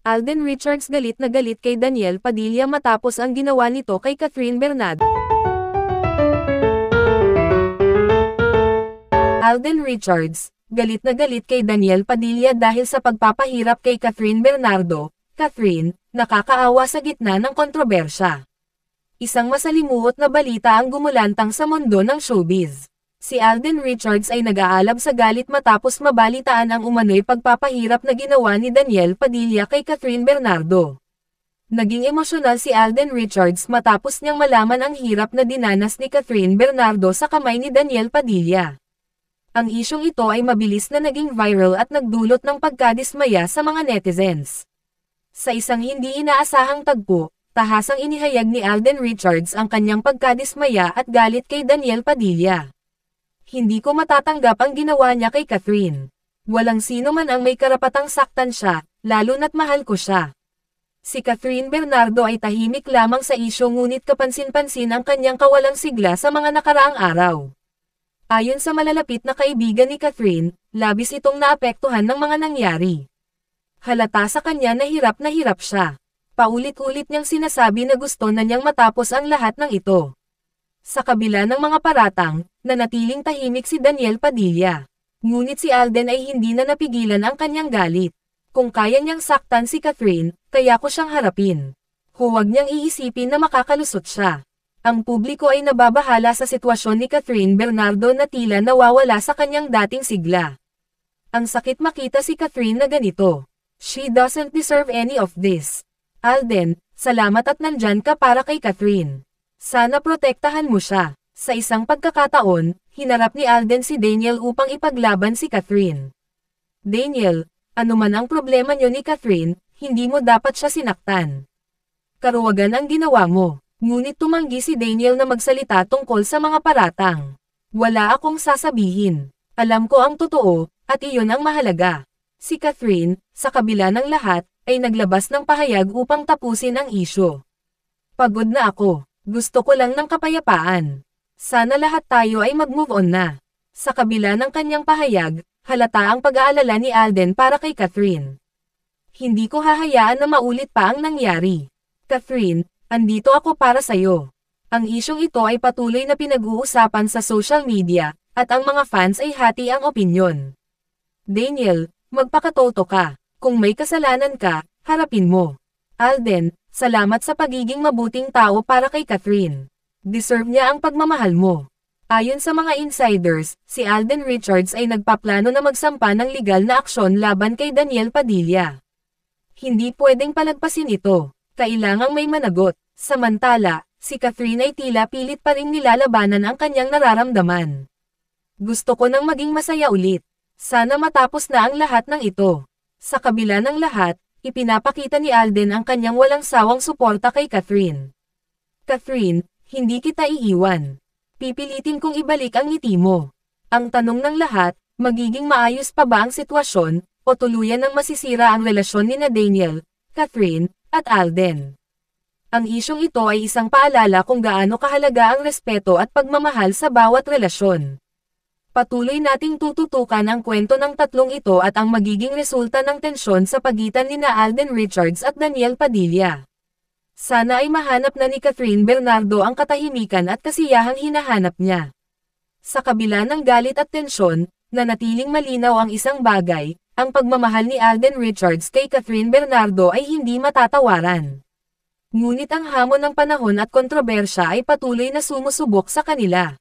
Alden Richards galit na galit kay Daniel Padilla matapos ang ginawa nito kay Catherine Bernardo. Alden Richards, galit na galit kay Daniel Padilla dahil sa pagpapahirap kay Catherine Bernardo. Catherine, nakakaawa sa gitna ng kontrobersya. Isang masalimuot na balita ang gumulantang sa mundo ng showbiz. Si Alden Richards ay nag-aalab sa galit matapos mabalitaan ang umano'y pagpapahirap na ginawa ni Daniel Padilla kay Catherine Bernardo. Naging emosyonal si Alden Richards matapos niyang malaman ang hirap na dinanas ni Catherine Bernardo sa kamay ni Daniel Padilla. Ang isyong ito ay mabilis na naging viral at nagdulot ng pagkadismaya sa mga netizens. Sa isang hindi inaasahang tagpo, tahasang inihayag ni Alden Richards ang kanyang pagkadismaya at galit kay Daniel Padilla. Hindi ko matatanggap ang ginawa niya kay Catherine. Walang sino man ang may karapatang saktan siya, lalo na't mahal ko siya. Si Catherine Bernardo ay tahimik lamang sa isyo ngunit kapansin-pansin ang kanyang kawalang sigla sa mga nakaraang araw. Ayon sa malalapit na kaibigan ni Catherine, labis itong naapektuhan ng mga nangyari. Halata sa kanya na hirap siya. Paulit-ulit niyang sinasabi na gusto na niyang matapos ang lahat ng ito. Sa kabila ng mga paratang, nanatiling tahimik si Daniel Padilla. Ngunit si Alden ay hindi na napigilan ang kanyang galit. Kung kaya niyang saktan si Catherine, kaya ko siyang harapin. Huwag niyang iisipin na makakalusot siya. Ang publiko ay nababahala sa sitwasyon ni Catherine Bernardo na tila nawawala sa kanyang dating sigla. Ang sakit makita si Catherine na ganito. She doesn't deserve any of this. Alden, salamat at nandyan ka para kay Catherine. Sana protektahan mo siya. Sa isang pagkakataon, hinarap ni Alden si Daniel upang ipaglaban si Catherine. Daniel, ano man ang problema niyo ni Catherine, hindi mo dapat siya sinaktan. Karuwagan ang ginawa mo. Ngunit tumanggi si Daniel na magsalita tungkol sa mga paratang. Wala akong sasabihin. Alam ko ang totoo, at iyon ang mahalaga. Si Catherine, sa kabila ng lahat, ay naglabas ng pahayag upang tapusin ang isyu. Pagod na ako. Gusto ko lang ng kapayapaan. Sana lahat tayo ay mag-move on na. Sa kabila ng kanyang pahayag, halata ang pag-aalala ni Alden para kay Catherine. Hindi ko hahayaan na maulit pa ang nangyari. Catherine, andito ako para sa'yo. Ang isyong ito ay patuloy na pinag-uusapan sa social media, at ang mga fans ay hati ang opinyon. Daniel, magpakatoto ka. Kung may kasalanan ka, harapin mo. Alden, salamat sa pagiging mabuting tao para kay Catherine. Deserve niya ang pagmamahal mo. Ayon sa mga insiders, si Alden Richards ay nagpaplano na magsampa ng legal na aksyon laban kay Daniel Padilla. Hindi pwedeng palagpasin ito. Kailangang may managot. Samantala, si Catherine ay tila pilit pa ring nilalabanan ang kanyang nararamdaman. Gusto ko nang maging masaya ulit. Sana matapos na ang lahat ng ito. Sa kabila ng lahat, ipinapakita ni Alden ang kanyang walang sawang suporta kay Catherine. Catherine, hindi kita iiwan. Pipilitin kong ibalik ang ngiti mo. Ang tanong ng lahat, magiging maayos pa ba ang sitwasyon, o tuluyan ng masisira ang relasyon ni Daniel, Catherine, at Alden. Ang isyong ito ay isang paalala kung gaano kahalaga ang respeto at pagmamahal sa bawat relasyon. Patuloy nating tututukan ang kwento ng tatlong ito at ang magiging resulta ng tensyon sa pagitan ni Alden Richards at Daniel Padilla. Sana ay mahanap na ni Catherine Bernardo ang katahimikan at kasiyahang hinahanap niya. Sa kabila ng galit at tensyon, nanatiling malinaw ang isang bagay, ang pagmamahal ni Alden Richards kay Catherine Bernardo ay hindi matatawaran. Ngunit ang hamon ng panahon at kontrobersya ay patuloy na sumusubok sa kanila.